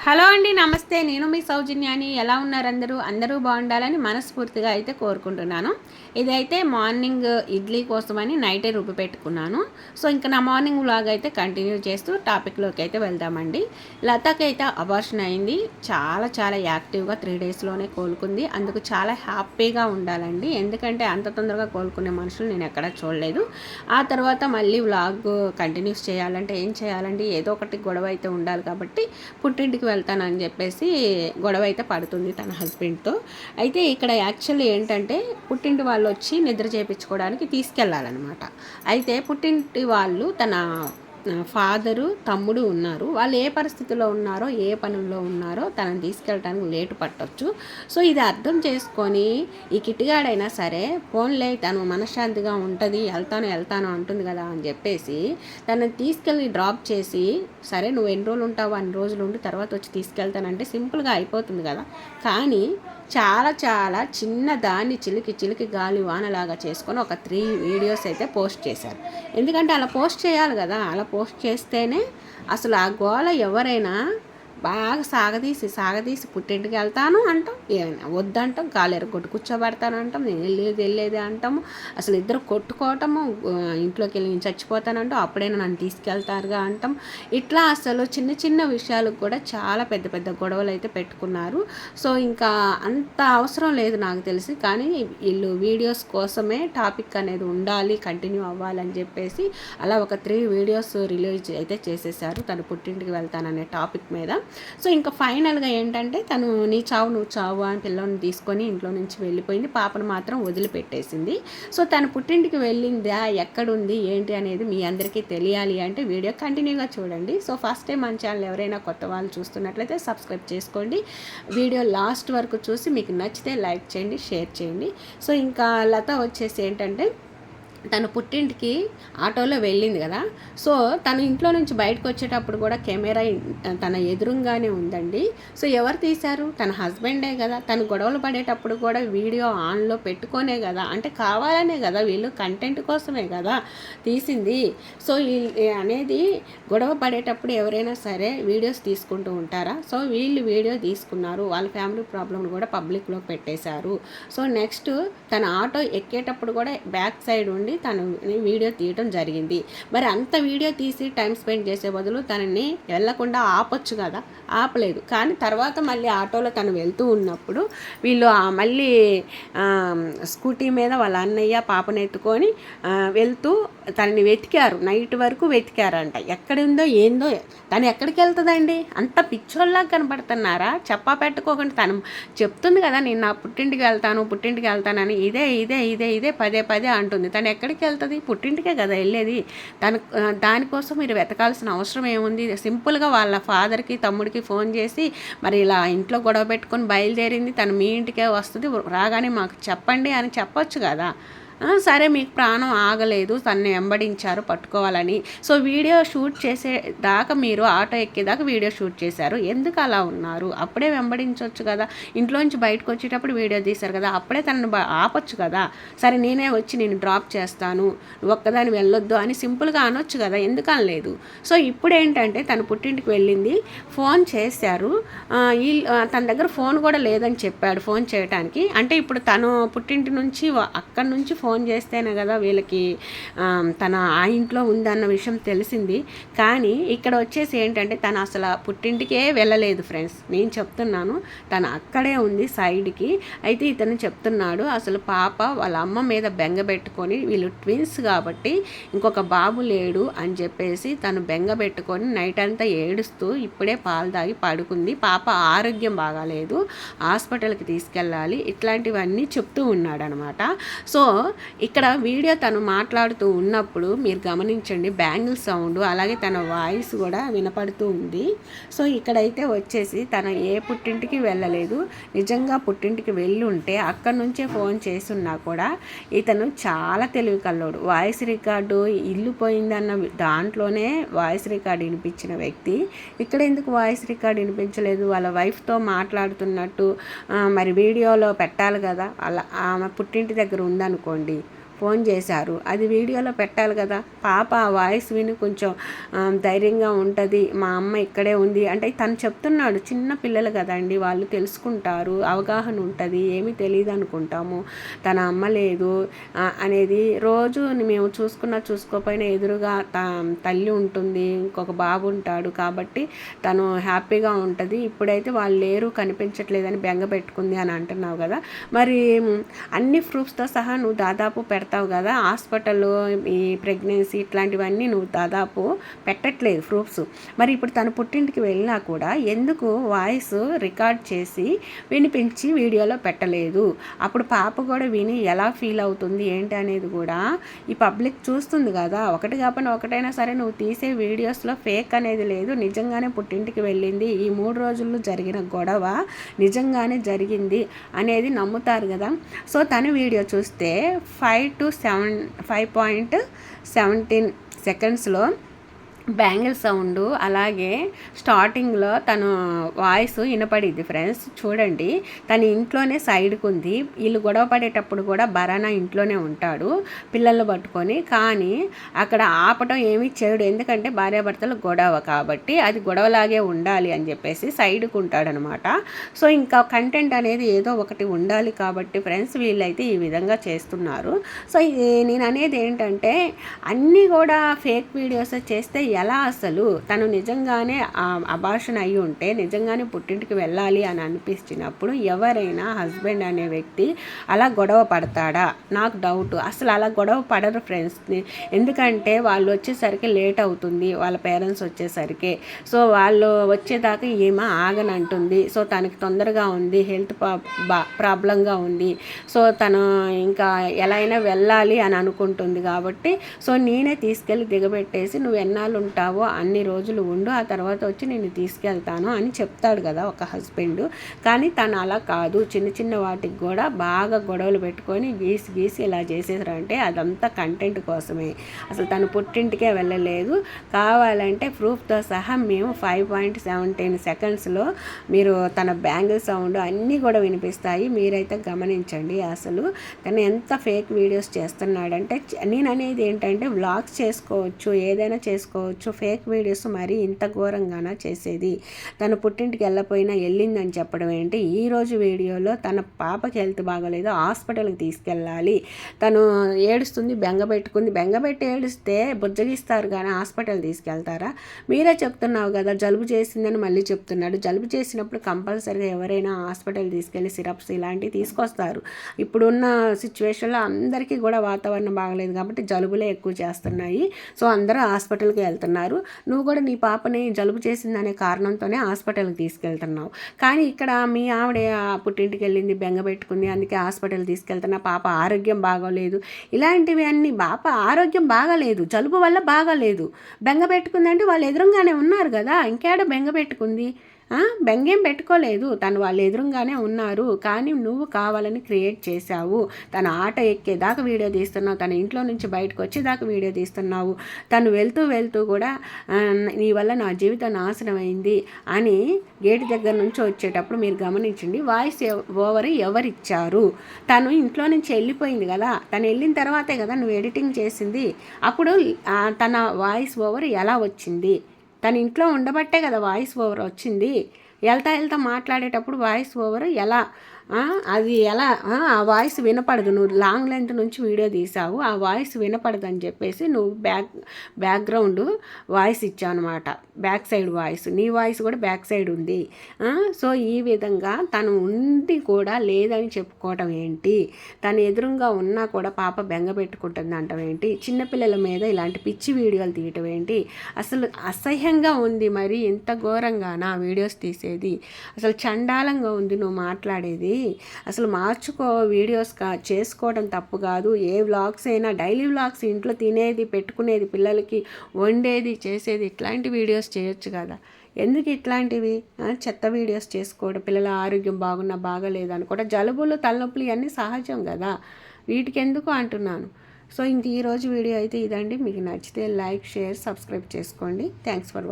Hello అండి, నమస్తే. నేను మీ సౌజన్యాని. ఎలా ఉన్నారు అందరూ? అందరూ బాగుండాలని మనస్ఫూర్తిగా అయితే కోరుకుంటున్నాను. ఇదైతే మార్నింగ్ ఇడ్లీ కోసమని నైటే రుబ్బి పెట్టుకున్నాను. సో ఇంకా నా మార్నింగ్ వ్లాగ్ అయితే కంటిన్యూ చేస్తూ టాపిక్లోకి అయితే వెళ్దామండి. లతకి అయితే అబార్షన్ అయింది. చాలా చాలా యాక్టివ్గా 3 డేస్లోనే కోలుకుంది. అందుకు చాలా హ్యాపీగా ఉండాలండి. ఎందుకంటే అంత తొందరగా కోలుకునే మనుషులు నేను ఎక్కడా చూడలేదు. ఆ తర్వాత మళ్ళీ వ్లాగ్ కంటిన్యూస్ చేయాలంటే ఏం చేయాలండి? ఏదో ఒకటి గొడవ అయితే ఉండాలి కాబట్టి పుట్టింటికి వెళ్తానని చెప్పేసి గొడవ అయితే పడుతుంది తన హస్బెండ్తో. అయితే ఇక్కడ యాక్చువల్లీ ఏంటంటే పుట్టింటి వాళ్ళు వచ్చి నిద్ర చేయించుకోవడానికి తీసుకెళ్ళాలన్నమాట. అయితే పుట్టింటి వాళ్ళు తన ఫాదరు తమ్ముడు ఉన్నారు. వాళ్ళు ఏ పరిస్థితిలో ఉన్నారో ఏ పనుల్లో ఉన్నారో తనని తీసుకెళ్ళడానికి లేటు పట్టొచ్చు. సో ఇది అర్థం చేసుకొని ఈ కిట్టిగాడైనా సరే ఫోన్లే తను మనశ్శాంతిగా ఉంటుంది, వెళ్తాను అంటుంది కదా అని చెప్పేసి తనని తీసుకెళ్ళి డ్రాప్ చేసి, సరే నువ్వు ఎన్ని రోజులు ఉంటావు అన్ని రోజులు ఉండి తర్వాత వచ్చి తీసుకెళ్తానంటే సింపుల్గా అయిపోతుంది కదా. కానీ చాలా చాలా చిన్న దాన్ని చిలికి గాలి వానలాగా చేసుకొని ఒక 3 వీడియోస్ అయితే పోస్ట్ చేశారు. ఎందుకంటే అలా పోస్ట్ చేయాలి కదా. అలా పోస్ట్ చేస్తేనే అసలు ఆ గోల ఎవరైనా బాగా సాగదీసి పుట్టింటికి వెళ్తాను అంటాం, వద్దంటాం, కాలు ఎరగొట్టు కూర్చోబెడతాను అంటాం, నేను వెళ్ళేది అంటాము. అసలు ఇద్దరు కొట్టుకోవటము, ఇంట్లోకి వెళ్ళి నేను చచ్చిపోతానంటాం, అప్పుడైనా నన్ను తీసుకెళ్తారుగా అంటాం. ఇట్లా అసలు చిన్న చిన్న విషయాలకు కూడా చాలా పెద్ద పెద్ద గొడవలు అయితే పెట్టుకున్నారు. సో ఇంకా అంత అవసరం లేదు నాకు తెలిసి. కానీ వీళ్ళు వీడియోస్ కోసమే టాపిక్ అనేది ఉండాలి, కంటిన్యూ అవ్వాలని చెప్పేసి అలా ఒక 3 వీడియోస్ రిలీజ్ అయితే చేసేసారు తను పుట్టింటికి వెళ్తాననే టాపిక్ మీద. సో ఇంకా ఫైనల్గా ఏంటంటే తను నీ చావు నువ్వు చావు అని పిల్లని తీసుకొని ఇంట్లో నుంచి వెళ్ళిపోయింది. పాపను మాత్రం వదిలిపెట్టేసింది. సో తను పుట్టింటికి వెళ్ళిందా, ఎక్కడుంది, ఏంటి అనేది మీ అందరికీ తెలియాలి అంటే వీడియో కంటిన్యూగా చూడండి. సో ఫస్ట్ టైం మన ఛానల్ ఎవరైనా కొత్త వాళ్ళు చూస్తున్నట్లయితే సబ్స్క్రైబ్ చేసుకోండి. వీడియో లాస్ట్ వరకు చూసి మీకు నచ్చితే లైక్ చేయండి, షేర్ చేయండి. సో ఇంకా లత వచ్చేసి ఏంటంటే తను పుట్టింటికి ఆటోలో వెళ్ళింది కదా. సో తను ఇంట్లో నుంచి బయటకు వచ్చేటప్పుడు కూడా కెమెరా తన ఎదురుగానే ఉందండి. సో ఎవరు తీశారు? తన హస్బెండే కదా. తను గొడవలు పడేటప్పుడు కూడా వీడియో ఆన్లో పెట్టుకోనే కదా, అంటే కావాలనే కదా, వీళ్ళు కంటెంట్ కోసమే కదా తీసింది. సో అనేది గొడవ పడేటప్పుడు ఎవరైనా సరే వీడియోస్ తీసుకుంటూ ఉంటారా? సో వీళ్ళు వీడియో తీసుకున్నారు, వాళ్ళ ఫ్యామిలీ ప్రాబ్లమ్ కూడా పబ్లిక్లో పెట్టేశారు. సో నెక్స్ట్ తన ఆటో ఎక్కేటప్పుడు కూడా బ్యాక్ సైడ్ ఉండి తను వీడియో తీయటం జరిగింది. మరి అంత వీడియో తీసి టైం స్పెండ్ చేసే బదులు తనని వెళ్ళకుండా ఆపొచ్చు కదా, ఆపలేదు. కానీ తర్వాత మళ్ళీ ఆటోలో తను వెళ్తూ ఉన్నప్పుడు వీళ్ళు మళ్ళీ స్కూటీ మీద వాళ్ళ అన్నయ్య పాపను ఎత్తుకొని వెళ్తూ తనని వెతికారు. నైట్ వరకు వెతికారంట. ఎక్కడుందో ఏందో. తను ఎక్కడికి వెళ్తుందండి? అంత పిచ్చోళ్ళలాగా కనపడుతున్నారా? చెప్పా పెట్టుకోకుండా తను చెప్తుంది కదా, నేను నా పుట్టింటికి వెళ్తానని ఇదే పదే అంటుంది. తను ఎక్కడికి వెళ్తుంది? పుట్టింటికే కదా వెళ్ళేది. దానికోసం మీరు వెతకాల్సిన అవసరం ఏముంది? సింపుల్గా వాళ్ళ ఫాదర్కి తమ్ముడికి ఫోన్ చేసి మరి ఇలా ఇంట్లో గొడవ పెట్టుకొని బయలుదేరింది, తను మీ ఇంటికే వస్తుంది, రాగానే మాకు చెప్పండి అని చెప్పొచ్చు కదా. సరే మీకు ప్రాణం ఆగలేదు, తనని వెంబడించారు పట్టుకోవాలని. సో వీడియో షూట్ చేసేదాకా మీరు ఆటో ఎక్కేదాకా వీడియో షూట్ చేశారు. ఎందుకు అలా ఉన్నారు? అప్పుడే వెంబడించవచ్చు కదా. ఇంట్లోంచి బయటకు వచ్చేటప్పుడు వీడియో తీశారు కదా, అప్పుడే తనని ఆపొచ్చు కదా. సరే నేనే వచ్చి నేను డ్రాప్ చేస్తాను, నువ్వు ఒక్కదాన్ని వెళ్ళొద్దు అని సింపుల్గా అనొచ్చు కదా. ఎందుకు అనలేదు? సో ఇప్పుడు ఏంటంటే తను పుట్టింటికి వెళ్ళింది, ఫోన్ చేశారు. తన దగ్గర ఫోన్ కూడా లేదని చెప్పాడు ఫోన్ చేయడానికి. అంటే ఇప్పుడు తను పుట్టింటి నుంచి అక్కడి నుంచి ఫోన్ చేస్తేనే కదా వీళ్ళకి తన ఆ ఇంట్లో ఉందన్న విషయం తెలిసింది. కానీ ఇక్కడ వచ్చేసి ఏంటంటే తను అసలు పుట్టింటికే వెళ్ళలేదు ఫ్రెండ్స్. నేను చెప్తున్నాను, తను అక్కడే ఉంది సైడ్కి. అయితే ఇతను చెప్తున్నాడు అసలు పాప వాళ్ళ అమ్మ మీద బెంగ పెట్టుకొని, వీళ్ళు ట్విన్స్ కాబట్టి ఇంకొక బాబు లేడు అని చెప్పేసి తను బెంగ పెట్టుకొని నైట్ అంతా ఏడుస్తూ ఇప్పుడే పాలు తాగి పడుకుంది, పాప ఆరోగ్యం బాగాలేదు, హాస్పిటల్కి తీసుకెళ్ళాలి, ఇట్లాంటివన్నీ చెప్తూ ఉన్నాడు అనమాట. సో ఇక్కడ వీడియో తను మాట్లాడుతూ ఉన్నప్పుడు మీరు గమనించండి, బ్యాంగిల్ సౌండ్ అలాగే తన వాయిస్ కూడా వినపడుతూ ఉంది. సో ఇక్కడైతే వచ్చేసి తన ఏ పుట్టింటికి వెళ్ళలేదు. నిజంగా పుట్టింటికి వెళ్ళి ఉంటే అక్కడి నుంచే ఫోన్ చేస్తున్నా కూడా ఇతను చాలా తెలివి కల్లోడు. వాయిస్ రికార్డు ఇల్లు పోయిందన్న దాంట్లోనే వాయిస్ రికార్డు వినిపించిన వ్యక్తి ఇక్కడ ఎందుకు వాయిస్ రికార్డు వినిపించలేదు? వాళ్ళ వైఫ్తో మాట్లాడుతున్నట్టు మరి వీడియోలో పెట్టాలి కదా. అలా ఆమె పుట్టింటి దగ్గర ఉందనుకోండి, ఫోన్ చేశారు, అది వీడియోలో పెట్టాలి కదా. పాప ఆ వాయిస్ విని కొంచెం ధైర్యంగా ఉంటుంది, మా అమ్మ ఇక్కడే ఉంది అంటే తను చెప్తున్నాడు. చిన్న పిల్లలు కదండి, వాళ్ళు తెలుసుకుంటారు, అవగాహన ఉంటుంది. ఏమీ తెలియదు అనుకుంటాము, తన అమ్మ లేదు అనేది. రోజు మేము చూసుకోకపోయినా ఎదురుగా తల్లి ఉంటుంది, ఇంకొక బాబు ఉంటాడు కాబట్టి తను హ్యాపీగా ఉంటుంది. ఇప్పుడైతే వాళ్ళు లేరు, కనిపించట్లేదని బెంగ పెట్టుకుంది అని అంటున్నావు కదా. మరి అన్ని ప్రూఫ్స్తో సహా నువ్వు దాదాపు పెడతావు కదా. హాస్పిటల్, ఈ ప్రెగ్నెన్సీ ఇట్లాంటివన్నీ నువ్వు దాదాపు పెట్టట్లేదు ప్రూఫ్స్. మరి ఇప్పుడు తను పుట్టింటికి వెళ్ళినా కూడా ఎందుకు వాయిస్ రికార్డ్ చేసి వినిపించి వీడియోలో పెట్టలేదు? అప్పుడు పాప కూడా విని ఎలా ఫీల్ అవుతుంది ఏంటి అనేది కూడా ఈ పబ్లిక్ చూస్తుంది కదా. ఒకటి కాకపోయినా ఒకటైనా సరే నువ్వు తీసే వీడియోస్లో ఫేక్ అనేది లేదు, నిజంగానే పుట్టింటికి వెళ్ళింది, ఈ 3 రోజుల్లో జరిగిన గొడవ నిజంగానే జరిగింది అనేది నమ్ముతారు కదా. సో తన వీడియో చూస్తే 5.17 సెకండ్స్లో బ్యాంగిల్ సౌండ్, అలాగే స్టార్టింగ్లో తను వాయిస్ వినపడిద్ది ఫ్రెండ్స్. చూడండి, తన ఇంట్లోనే సైడ్కి ఉంది. వీళ్ళు గొడవ పడేటప్పుడు కూడా భరానా ఇంట్లోనే ఉంటాడు పిల్లలు పట్టుకొని, కానీ అక్కడ ఆపటం ఏమీ చేయడు, ఎందుకంటే భార్యాభర్తలు గొడవ కాబట్టి అది గొడవలాగే ఉండాలి అని చెప్పేసి సైడ్కి ఉంటాడనమాట. సో ఇంకా కంటెంట్ అనేది ఏదో ఒకటి ఉండాలి కాబట్టి ఫ్రెండ్స్ వీళ్ళైతే ఈ విధంగా చేస్తున్నారు. సో నేను అనేది ఏంటంటే అన్నీ కూడా ఫేక్ వీడియోస్ చేస్తే ఎలా? అసలు తను నిజంగానే అబార్షన్ అయి ఉంటే నిజంగానే పుట్టింటికి వెళ్ళాలి అని అనిపించినప్పుడు ఎవరైనా హస్బెండ్ అనే వ్యక్తి అలా గొడవ పడతాడా? నాకు డౌట్. అసలు అలా గొడవ పడరు ఫ్రెండ్స్, ఎందుకంటే వాళ్ళు వచ్చేసరికి లేట్ అవుతుంది, వాళ్ళ పేరెంట్స్ వచ్చేసరికి. సో వాళ్ళు వచ్చేదాకా ఏమో ఆగనంటుంది. సో తనకి తొందరగా ఉంది, హెల్త్ ప్రాబ్లంగా ఉంది, సో తను ఇంకా ఎలా అయినా వెళ్ళాలి అని అనుకుంటుంది కాబట్టి సో నేనే తీసుకెళ్ళి దిగబెట్టేసి నువ్వు ఎన్నాళ్ళు ఉంటావో అన్ని రోజులు ఉండు, ఆ తర్వాత వచ్చి నేను తీసుకెళ్తాను అని చెప్తాడు కదా ఒక హస్బెండ్. కానీ తను అలా కాదు, చిన్న చిన్న వాటికి కూడా బాగా గొడవలు పెట్టుకొని గీసి ఇలా చేసేసారంటే అదంతా కంటెంట్ కోసమే. అసలు తను పుట్టింటికే వెళ్ళలేదు. కావాలంటే ప్రూఫ్తో సహా మేము 5.17 సెకండ్స్లో మీరు తన బ్యాంగిల్ సౌండ్ అన్నీ కూడా వినిపిస్తాయి, మీరైతే గమనించండి. అసలు తను ఎంత ఫేక్ వీడియోస్ చేస్తున్నాడంటే, నేను అనేది ఏంటంటే వ్లాగ్స్ చేసుకోవచ్చు, ఏదైనా చేసుకోవచ్చు, ఫేక్ వీడియోస్ మరి ఇంత ఘోరంగానా చేసేది? తను పుట్టింటికి వెళ్ళిందని చెప్పడం ఏంటి? ఈరోజు వీడియోలో తన పాపకి హెల్త్ బాగోలేదు, హాస్పిటల్కి తీసుకెళ్ళాలి, తను ఏడుస్తుంది, బెంగపెట్టి ఏడుస్తే బుజ్జగిస్తారు కానీ హాస్పిటల్ తీసుకెళ్తారా? మీరే చెప్తున్నావు కదా జలుబు చేసిందని మళ్ళీ చెప్తున్నాడు. జలుబు చేసినప్పుడు కంపల్సరీగా ఎవరైనా హాస్పిటల్ తీసుకెళ్ళి సిరప్స్ ఇలాంటివి తీసుకొస్తారు. ఇప్పుడున్న సిచ్యువేషన్లో అందరికీ కూడా వాతావరణం బాగలేదు కాబట్టి జలుబులే ఎక్కువ చేస్తున్నాయి. సో అందరూ హాస్పిటల్కి వెళ్తున్నారు. నువ్వు కూడా నీ పాపని జలుబు చేసిందనే కారణంతోనే హాస్పిటల్కి తీసుకెళ్తున్నావు. కానీ ఇక్కడ మీ ఆవిడ పుట్టింటికి వెళ్ళింది, బెంగపెట్టుకుంది, అందుకే హాస్పిటల్ తీసుకెళ్తున్నా, పాప ఆరోగ్యం బాగోలేదు, ఇలాంటివి అన్నీ. పాప ఆరోగ్యం బాగాలేదు, జలుబు వల్ల బాగాలేదు, బెంగపెట్టుకుందంటే వాళ్ళు ఎదురుగానే ఉన్నారు కదా, ఇంకేడ బెంగపెట్టుకుంది? బెంగేం పెట్టుకోలేదు, తను వాళ్ళు ఎదురుగానే ఉన్నారు. కానీ నువ్వు కావాలని క్రియేట్ చేశావు. తన ఆట ఎక్కేదాకా వీడియో తీస్తున్నావు, తన ఇంట్లో నుంచి బయటకు వచ్చేదాకా వీడియో తీస్తున్నావు, తను వెళ్తూ కూడా నీ వల్ల నా జీవితం నాశనం అయింది అని గేటు దగ్గర నుంచి వచ్చేటప్పుడు మీరు గమనించండి. వాయిస్ ఓవర్ ఎవరిచ్చారు? తను ఇంట్లో నుంచి వెళ్ళిపోయింది కదా, తను వెళ్ళిన తర్వాతే కదా నువ్వు ఎడిటింగ్ చేసింది. అప్పుడు తన వాయిస్ ఓవర్ ఎలా వచ్చింది? తన ఇంట్లో ఉండబట్టే కదా వాయిస్ ఓవర్ వచ్చింది. వెళ్తా మాట్లాడేటప్పుడు వాయిస్ ఓవర్ ఎలా? అది ఎలా? ఆ వాయిస్ వినపడదు. నువ్వు లాంగ్ లెంత్ నుంచి వీడియో తీసావు, ఆ వాయిస్ వినపడదు అని చెప్పేసి నువ్వు బ్యాక్గ్రౌండ్ వాయిస్ ఇచ్చావు అనమాట, బ్యాక్ సైడ్ వాయిస్. నీ వాయిస్ కూడా బ్యాక్ సైడ్ ఉంది. సో ఈ విధంగా తను ఉండి కూడా లేదని చెప్పుకోవటం ఏంటి? తను ఎదురుగా ఉన్నా కూడా పాప బెంగ పెట్టుకుంటుంది అంటాం ఏంటి? చిన్నపిల్లల మీద ఇలాంటి పిచ్చి వీడియోలు తీయటం ఏంటి? అసలు అసహ్యంగా ఉంది. మరి ఇంత ఘోరంగానా వీడియోస్ తీసేది? అసలు చండాలంగా ఉంది నువ్వు మాట్లాడేది. అసలు మార్చుకో. వీడియోస్ చేసుకోవడం తప్పు కాదు. ఏ వ్లాగ్స్ అయినా డైలీ వ్లాగ్స్, ఇంట్లో తినేది, పెట్టుకునేది, పిల్లలకి వండేది, చేసేది, ఇట్లాంటి వీడియోస్ చేయొచ్చు కదా. ఎందుకు ఇట్లాంటివి చెత్త వీడియోస్ చేసుకోవడం? పిల్లల ఆరోగ్యం బాగున్నా బాగలేదు అనుకోవడం, జలుబులు, తలనొప్పులు ఇవన్నీ సహజం కదా, వీటికి ఎందుకు అంటున్నాను. సో ఇంక ఈరోజు వీడియో అయితే ఇదండి. మీకు నచ్చితే లైక్, షేర్, సబ్స్క్రైబ్ చేసుకోండి. Thanks for watching.